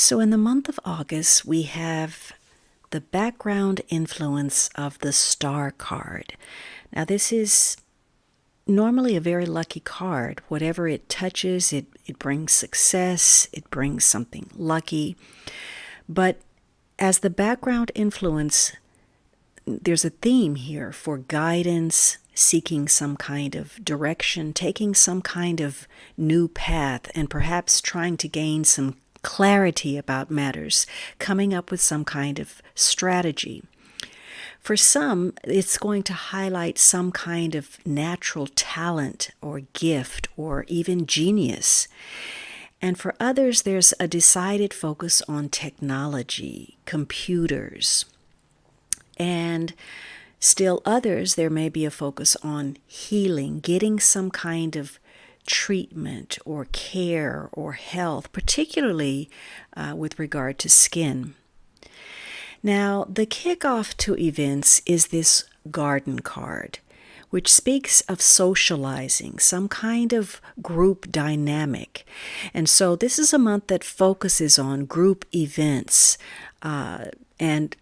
So in the month of August, we have the background influence of the Star card. Now, this is normally a very lucky card. Whatever it touches, it brings success, it brings something lucky. But as the background influence, there's a theme here for guidance, seeking some kind of direction, taking some kind of new path, and perhaps trying to gain some clarity about matters, coming up with some kind of strategy. For some, it's going to highlight some kind of natural talent or gift or even genius. And for others, there's a decided focus on technology, computers. And still others, there may be a focus on healing, getting some kind of treatment or care or health, particularly with regard to skin. Now, the kickoff to events is this garden card, which speaks of socializing, some kind of group dynamic. And so this is a month that focuses on group events, and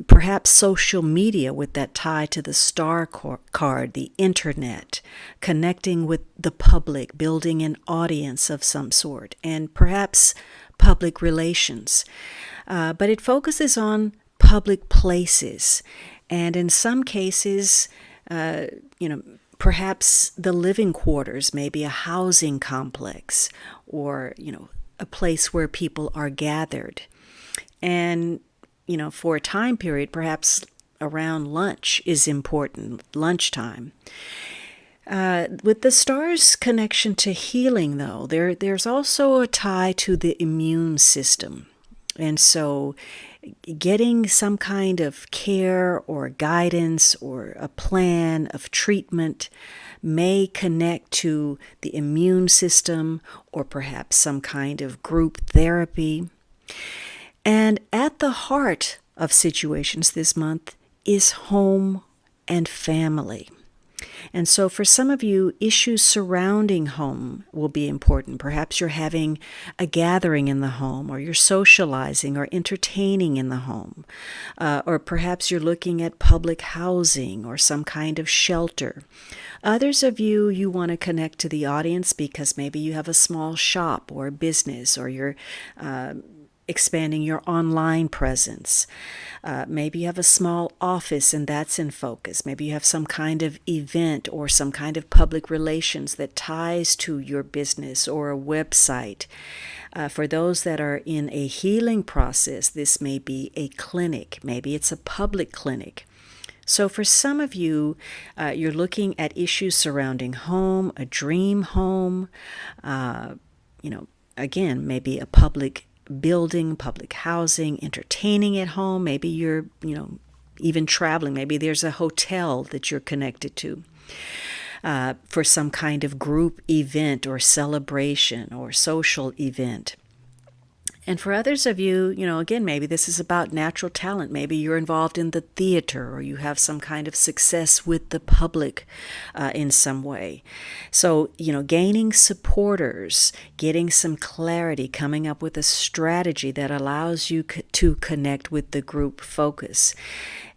perhaps social media with that tie to the star card, the internet, connecting with the public, building an audience of some sort, and perhaps public relations. But it focuses on public places, and in some cases, perhaps the living quarters, maybe a housing complex, or, a place where people are gathered. And for a time period, perhaps around lunch is important, lunchtime. With the star's connection to healing, though, there's also a tie to the immune system. And so getting some kind of care or guidance or a plan of treatment may connect to the immune system or perhaps some kind of group therapy. And at the heart of situations this month is home and family. And so for some of you, issues surrounding home will be important. Perhaps you're having a gathering in the home, or you're socializing or entertaining in the home. Or perhaps you're looking at public housing or some kind of shelter. Others of you want to connect to the audience because maybe you have a small shop or a business, or you're expanding your online presence. Maybe you have a small office and that's in focus. Maybe you have some kind of event or some kind of public relations that ties to your business or a website. For those that are in a healing process, this may be a clinic. Maybe it's a public clinic. So for some of you, you're looking at issues surrounding home, a dream home, again, maybe a public building, public housing, entertaining at home. Maybe you're, even traveling. Maybe there's a hotel that you're connected to for some kind of group event or celebration or social event. And for others of you, again, maybe this is about natural talent. Maybe you're involved in the theater, or you have some kind of success with the public in some way. So, gaining supporters, getting some clarity, coming up with a strategy that allows you to connect with the group focus.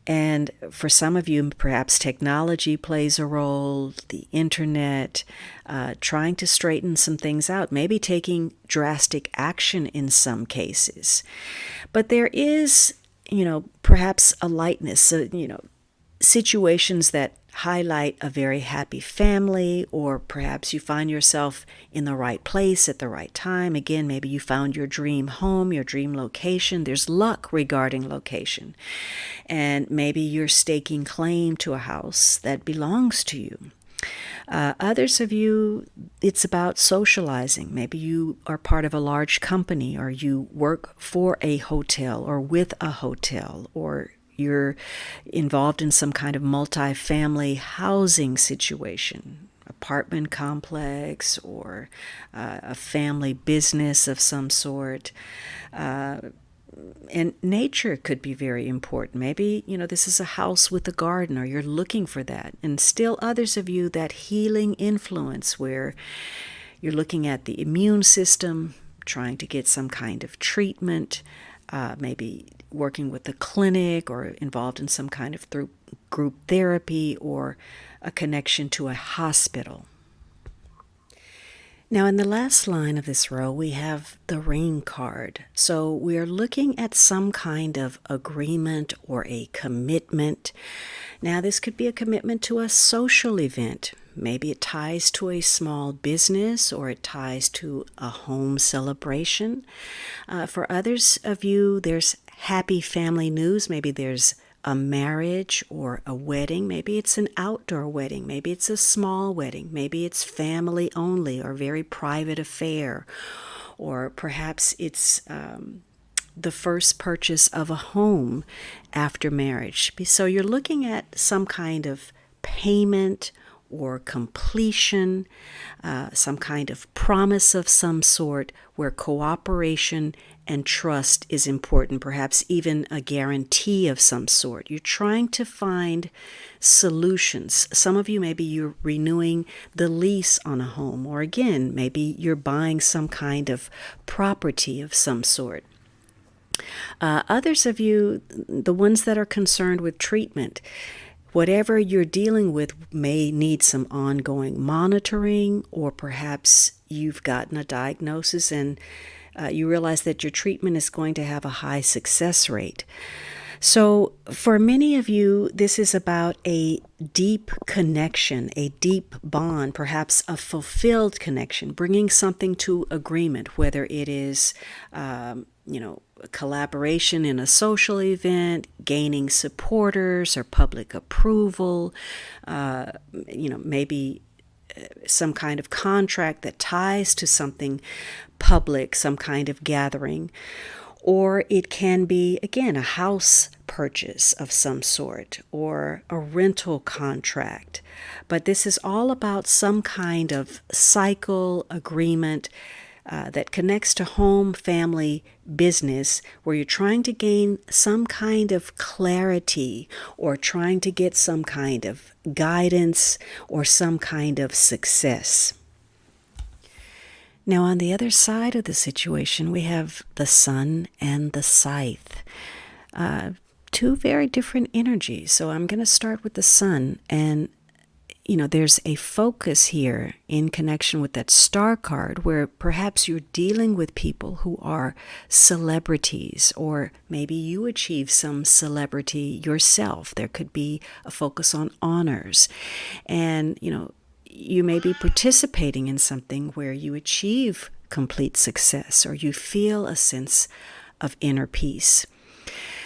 And for some of you, perhaps technology plays a role, the internet, trying to straighten some things out, maybe taking drastic action in some cases. But there is, perhaps a lightness, situations that highlight a very happy family, or perhaps you find yourself in the right place at the right time. Again, maybe you found your dream home, your dream location. There's luck regarding location. And maybe you're staking claim to a house that belongs to you. Others of you, it's about socializing. Maybe you are part of a large company, or you work for a hotel or with a hotel, or you're involved in some kind of multi-family housing situation, apartment complex, or a family business of some sort. And nature could be very important. Maybe, this is a house with a garden, or you're looking for that. And still others of you, that healing influence where you're looking at the immune system, trying to get some kind of treatment, maybe working with the clinic or involved in some kind of group therapy or a connection to a hospital. Now, in the last line of this row, we have the Ring card. So we're looking at some kind of agreement or a commitment. Now, this could be a commitment to a social event. Maybe it ties to a small business or it ties to a home celebration. For others of you, there's happy family news. Maybe there's a marriage or a wedding. Maybe it's an outdoor wedding. Maybe it's a small wedding. Maybe it's family only or very private affair. Or perhaps it's the first purchase of a home after marriage. So you're looking at some kind of payment or completion, some kind of promise of some sort where cooperation and trust is important, perhaps even a guarantee of some sort. You're trying to find solutions. Some of you, maybe you're renewing the lease on a home, or again, maybe you're buying some kind of property of some sort. Others of you, the ones that are concerned with treatment, whatever you're dealing with may need some ongoing monitoring, or perhaps you've gotten a diagnosis and you realize that your treatment is going to have a high success rate. So for many of you, this is about a deep connection, a deep bond, perhaps a fulfilled connection, bringing something to agreement, whether it is, collaboration in a social event, gaining supporters or public approval, maybe some kind of contract that ties to something public, some kind of gathering. Or it can be, again, a house purchase of some sort or a rental contract. But this is all about some kind of cycle agreement that connects to home, family, business, where you're trying to gain some kind of clarity or trying to get some kind of guidance or some kind of success. Now, on the other side of the situation, we have the Sun and the Scythe. Two very different energies. So I'm going to start with the Sun, and there's a focus here in connection with that Star card where perhaps you're dealing with people who are celebrities, or maybe you achieve some celebrity yourself. There could be a focus on honors. And, you may be participating in something where you achieve complete success or you feel a sense of inner peace.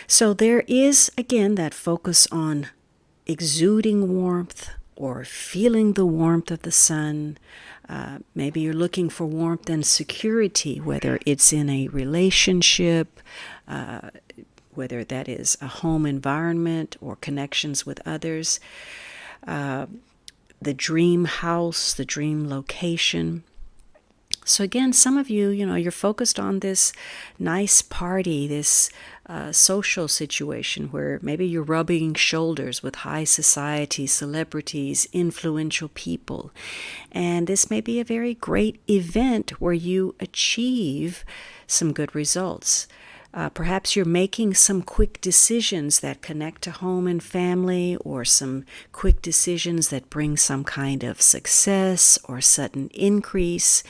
So there is, again, that focus on exuding warmth, or feeling the warmth of the sun. Maybe you're looking for warmth and security, whether it's in a relationship, whether that is a home environment or connections with others, the dream house, the dream location. So again, some of you, you're focused on this nice party, this social situation where maybe you're rubbing shoulders with high society, celebrities, influential people. And this may be a very great event where you achieve some good results. Perhaps you're making some quick decisions that connect to home and family, or some quick decisions that bring some kind of success or sudden increase.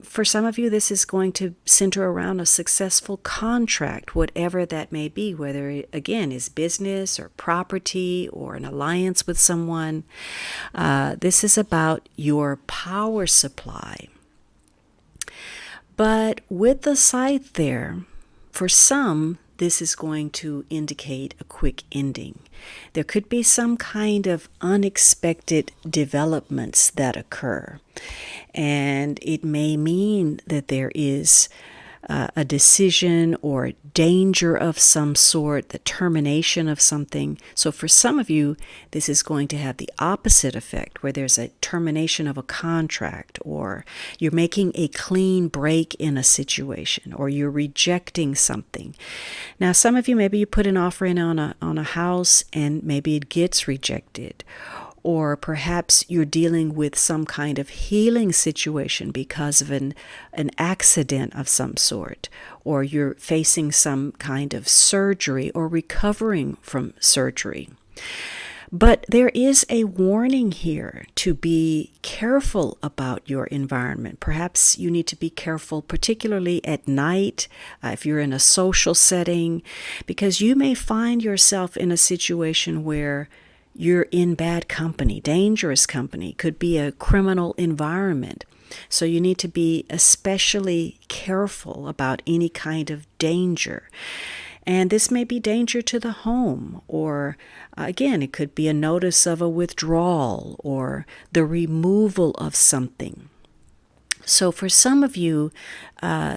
For some of you, this is going to center around a successful contract, whatever that may be, whether it, again, is business or property or an alliance with someone. This is about your power supply. But with the Scythe there, for some, this is going to indicate a quick ending. There could be some kind of unexpected developments that occur. And it may mean that there is a decision or danger of some sort, the termination of something. So for some of you, this is going to have the opposite effect, where there's a termination of a contract, or you're making a clean break in a situation, or you're rejecting something. Now, some of you, maybe you put an offer in on a house and maybe it gets rejected. Or perhaps you're dealing with some kind of healing situation because of an accident of some sort, or you're facing some kind of surgery or recovering from surgery. But there is a warning here to be careful about your environment. Perhaps you need to be careful, particularly at night, if you're in a social setting, because you may find yourself in a situation where you're in bad company, dangerous company, could be a criminal environment. So you need to be especially careful about any kind of danger. And this may be danger to the home, or again, it could be a notice of a withdrawal or the removal of something. So for some of you,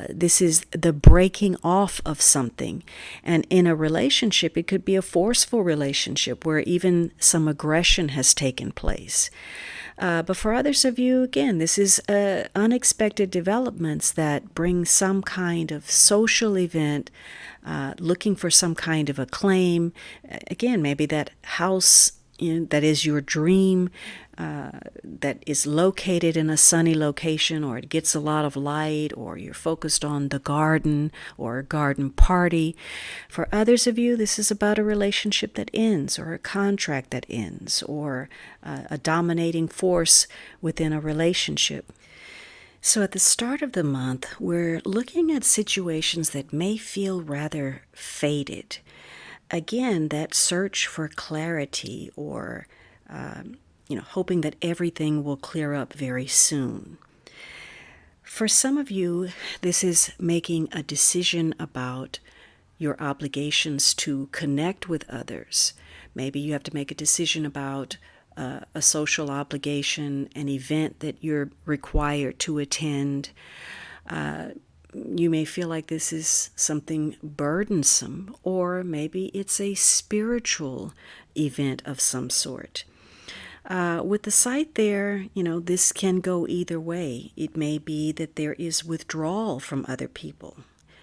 this is the breaking off of something. And in a relationship, it could be a forceful relationship where even some aggression has taken place. But for others of you, again, this is unexpected developments that bring some kind of social event, looking for some kind of acclaim. Again, maybe that house that is your dream, that is located in a sunny location, or it gets a lot of light, or you're focused on the garden or a garden party. For others of you, this is about a relationship that ends, or a contract that ends, or a dominating force within a relationship. So at the start of the month, we're looking at situations that may feel rather faded. Again, that search for clarity, or hoping that everything will clear up very soon. For some of you, this is making a decision about your obligations to connect with others. Maybe you have to make a decision about a social obligation, an event that you're required to attend. You may feel like this is something burdensome, or maybe it's a spiritual event of some sort. With the site there, this can go either way. It may be that there is withdrawal from other people.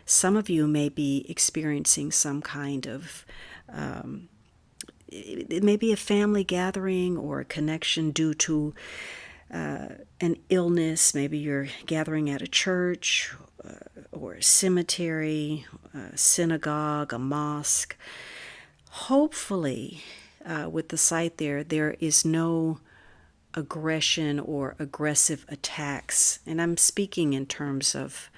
Some of you may be experiencing some kind of, it may be a family gathering or a connection due to an illness. Maybe you're gathering at a church or a cemetery, a synagogue, a mosque. Hopefully, with the site there is no aggression or aggressive attacks. And I'm speaking in terms of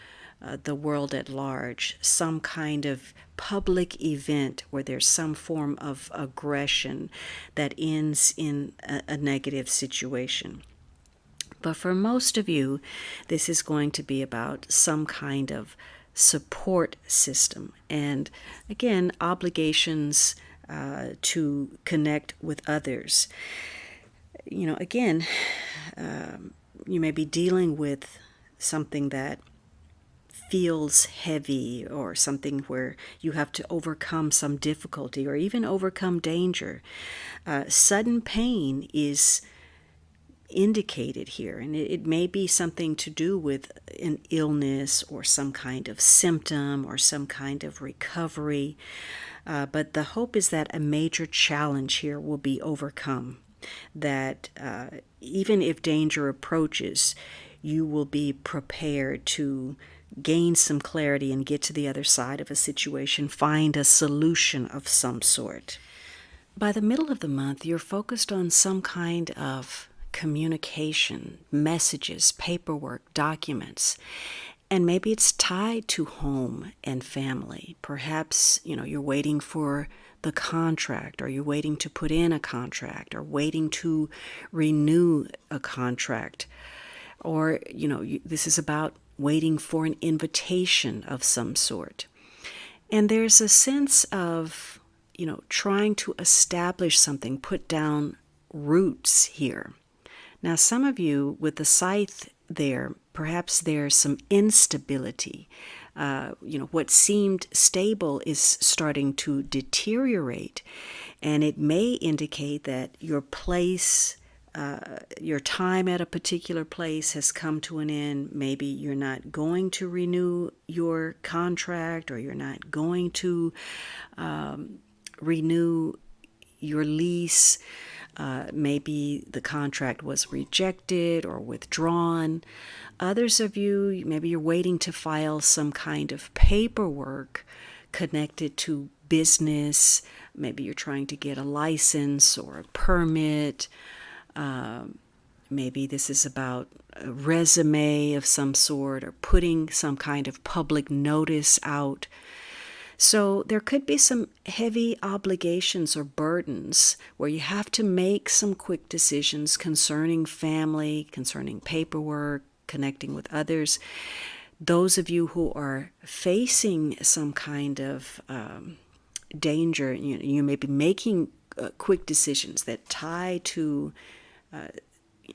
the world at large, some kind of public event where there's some form of aggression that ends in a negative situation. But for most of you, this is going to be about some kind of support system. And again, obligations to connect with others. Again, you may be dealing with something that feels heavy, or something where you have to overcome some difficulty or even overcome danger. Sudden pain is indicated here, and it may be something to do with an illness or some kind of symptom or some kind of recovery. But the hope is that a major challenge here will be overcome, that even if danger approaches, you will be prepared to gain some clarity and get to the other side of a situation, find a solution of some sort. By the middle of the month, you're focused on some kind of communication, messages, paperwork, documents. And maybe it's tied to home and family. Perhaps, you're waiting for the contract, or you're waiting to put in a contract, or waiting to renew a contract. Or, this is about waiting for an invitation of some sort. And there's a sense of, trying to establish something, put down roots here. Now, some of you with the scythe there, perhaps there's some instability. What seemed stable is starting to deteriorate, and it may indicate that your place, your time at a particular place has come to an end. Maybe you're not going to renew your contract, or you're not going to renew your lease. Maybe the contract was rejected or withdrawn. Others of you, maybe you're waiting to file some kind of paperwork connected to business. Maybe you're trying to get a license or a permit. Maybe this is about a resume of some sort or putting some kind of public notice out. So there could be some heavy obligations or burdens where you have to make some quick decisions concerning family, concerning paperwork, connecting with others. Those of you who are facing some kind of danger, you may be making quick decisions that tie to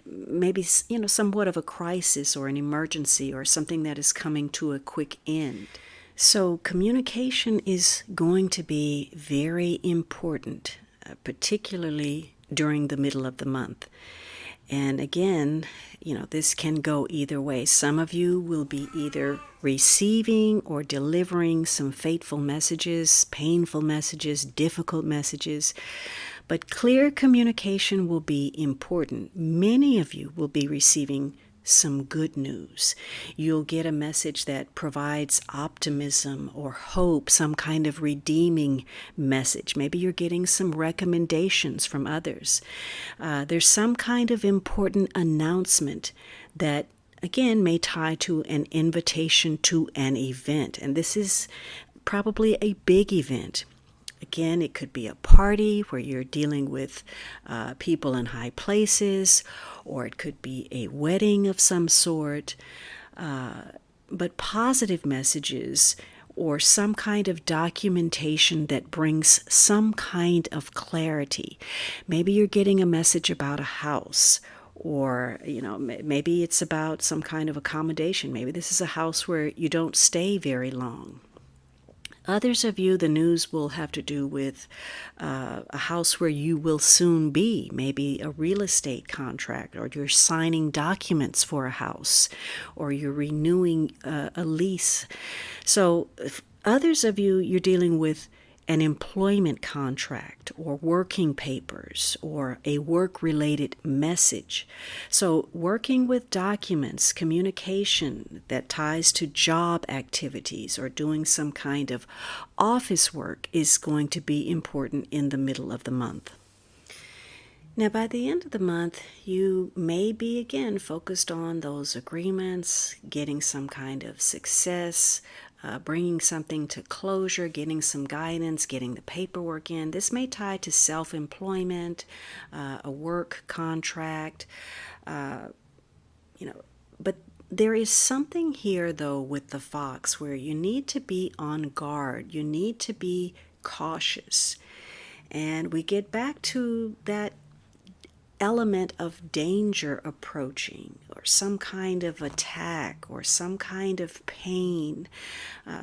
maybe somewhat of a crisis or an emergency or something that is coming to a quick end. So communication is going to be very important, particularly during the middle of the month. And again, this can go either way. Some of you will be either receiving or delivering some fateful messages, painful messages, difficult messages. But clear communication will be important. Many of you will be receiving some good news. You'll get a message that provides optimism or hope, some kind of redeeming message. Maybe you're getting some recommendations from others. There's some kind of important announcement that, again, may tie to an invitation to an event. And this is probably a big event. Again, it could be a party where you're dealing with people in high places, or it could be a wedding of some sort. But positive messages or some kind of documentation that brings some kind of clarity. Maybe you're getting a message about a house, or maybe it's about some kind of accommodation. Maybe this is a house where you don't stay very long. Others of you, the news will have to do with a house where you will soon be, maybe a real estate contract, or you're signing documents for a house, or you're renewing a lease. So others of you, you're dealing with an employment contract or working papers or a work-related message. So working with documents, communication that ties to job activities or doing some kind of office work is going to be important in the middle of the month. Now, by the end of the month, you may be again focused on those agreements, getting some kind of success, bringing something to closure, getting some guidance, getting the paperwork in. This may tie to self-employment, a work contract, but there is something here, though, with the fox where you need to be on guard. You need to be cautious. And we get back to that element of danger approaching, or some kind of attack, or some kind of pain,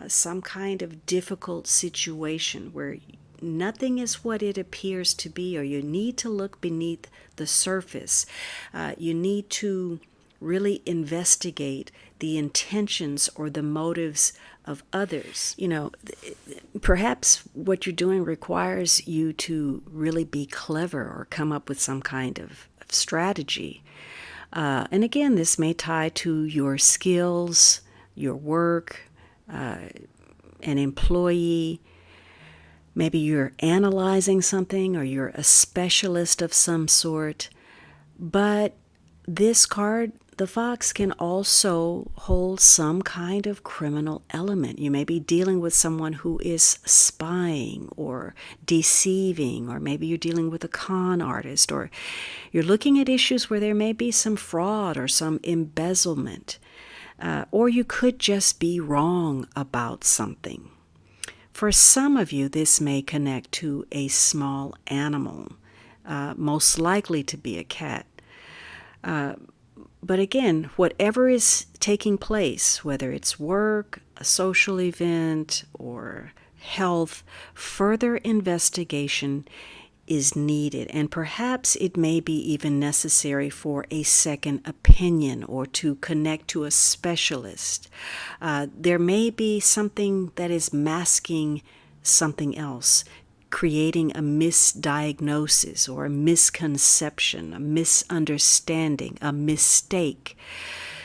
some kind of difficult situation where nothing is what it appears to be, or you need to look beneath the surface. You need to really investigate the intentions or the motives of others. Perhaps what you're doing requires you to really be clever or come up with some kind of strategy. And again, this may tie to your skills, your work, an employee. Maybe you're analyzing something, or you're a specialist of some sort. But this card, the fox, can also hold some kind of criminal element. You may be dealing with someone who is spying or deceiving, or maybe you're dealing with a con artist, or you're looking at issues where there may be some fraud or some embezzlement, or you could just be wrong about something. For some of you, this may connect to a small animal, most likely to be a cat. But again, whatever is taking place, whether it's work, a social event, or health, further investigation is needed. And perhaps it may be even necessary for a second opinion or to connect to a specialist. There may be something that is masking something else. creating a misdiagnosis or a misconception, a misunderstanding, a mistake.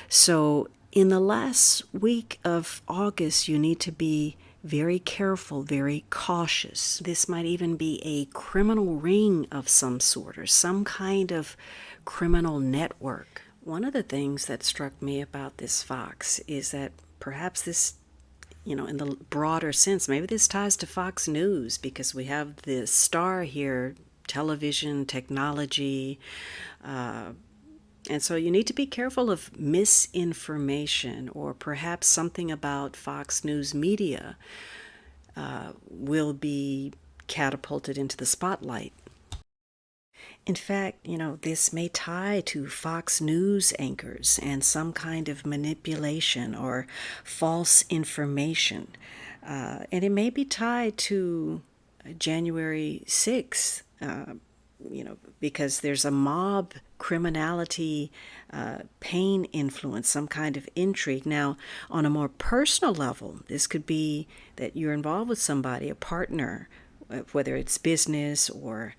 So in the last week of August, you need to be very careful, very cautious. This might even be a criminal ring of some sort or some kind of criminal network. One of the things that struck me about this fox is that perhaps this, in the broader sense, maybe this ties to Fox News because we have the star here, television, technology, and so you need to be careful of misinformation, or perhaps something about Fox News media will be catapulted into the spotlight. In fact, this may tie to Fox News anchors and some kind of manipulation or false information. And it may be tied to January 6th, because there's a mob criminality, pain influence, some kind of intrigue. Now, on a more personal level, this could be that you're involved with somebody, a partner, whether it's business or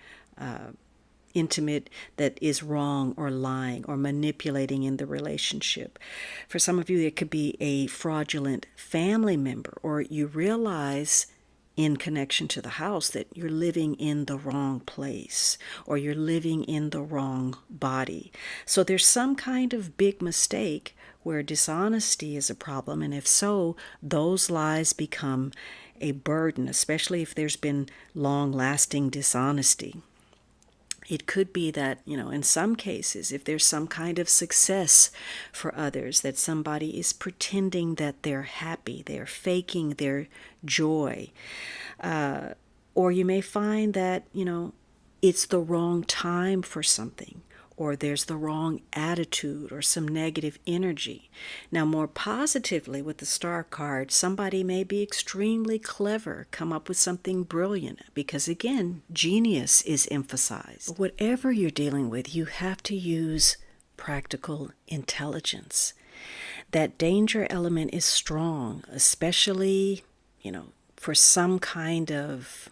intimate, that is wrong or lying or manipulating in the relationship. For some of you, it could be a fraudulent family member, or you realize in connection to the house that you're living in the wrong place or you're living in the wrong body. So there's some kind of big mistake where dishonesty is a problem, and if so, those lies become a burden, especially if there's been long-lasting dishonesty. It could be that, in some cases, if there's some kind of success for others, that somebody is pretending that they're happy, they're faking their joy. Or you may find that, it's the wrong time for something, or there's the wrong attitude or some negative energy. Now, more positively with the star card, somebody may be extremely clever, come up with something brilliant, because again, genius is emphasized. Whatever you're dealing with, you have to use practical intelligence. That danger element is strong, especially, for some kind of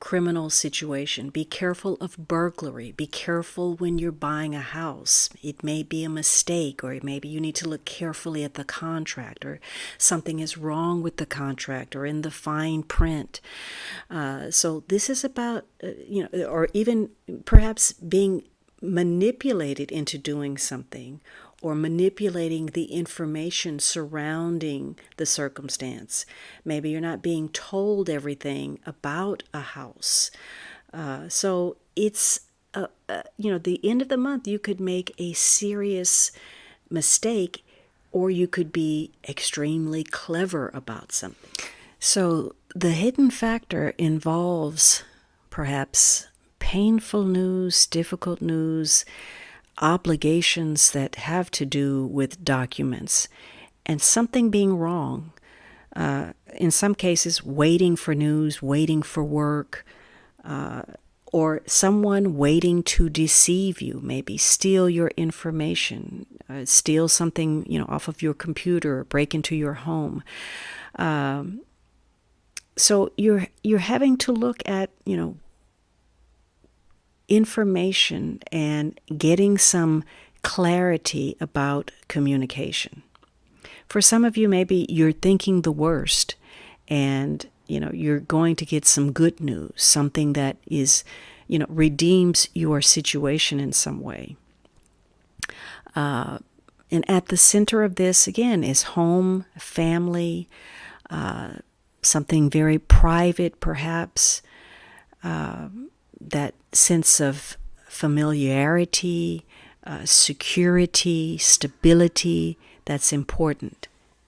criminal situation. Be careful of burglary. Be careful when you're buying a house. It may be a mistake, or maybe you need to look carefully at the contract, or something is wrong with the contract or in the fine print. So this is about, or even perhaps being manipulated into doing something, or manipulating the information surrounding the circumstance. Maybe you're not being told everything about a house. So it's, the end of the month, you could make a serious mistake, or you could be extremely clever about something. So the hidden factor involves perhaps painful news, difficult news, obligations that have to do with documents, and something being wrong. In some cases, waiting for news, waiting for work, or someone waiting to deceive you, maybe steal your information, steal something, off of your computer, or break into your home. So you're having to look at, information and getting some clarity about communication. For some of you, maybe you're thinking the worst, and you're going to get some good news, something that is, redeems your situation in some way. And at the center of this, again, is home, family, something very private, perhaps. That sense of familiarity, security, stability, that's important.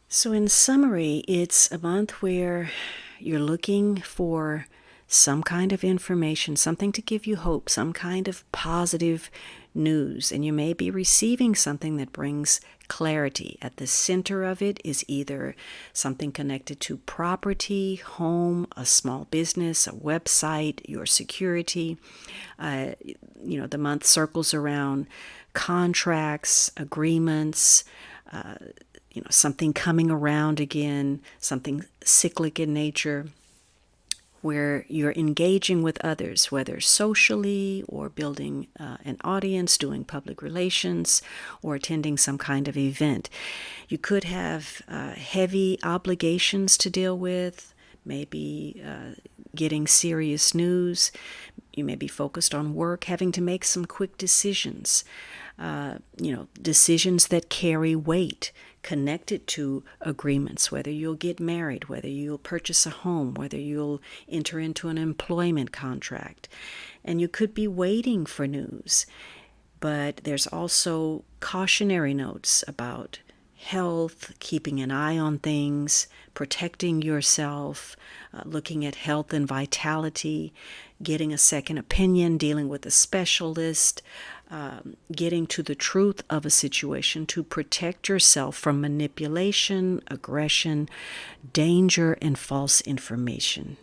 So in summary, it's a month where you're looking for some kind of information, something to give you hope, some kind of positive news, and you may be receiving something that brings clarity. At the center of it is either something connected to property, home, a small business, a website, your security. The month circles around contracts, agreements, something coming around again, something cyclic in nature. where you're engaging with others, whether socially or building an audience, doing public relations, or attending some kind of event. You could have heavy obligations to deal with, maybe getting serious news. You may be focused on work, having to make some quick decisions. Decisions that carry weight connected to agreements, whether you'll get married, whether you'll purchase a home, whether you'll enter into an employment contract. And you could be waiting for news, but there's also cautionary notes about health, keeping an eye on things, protecting yourself, looking at health and vitality, getting a second opinion, dealing with a specialist, getting to the truth of a situation to protect yourself from manipulation, aggression, danger, and false information.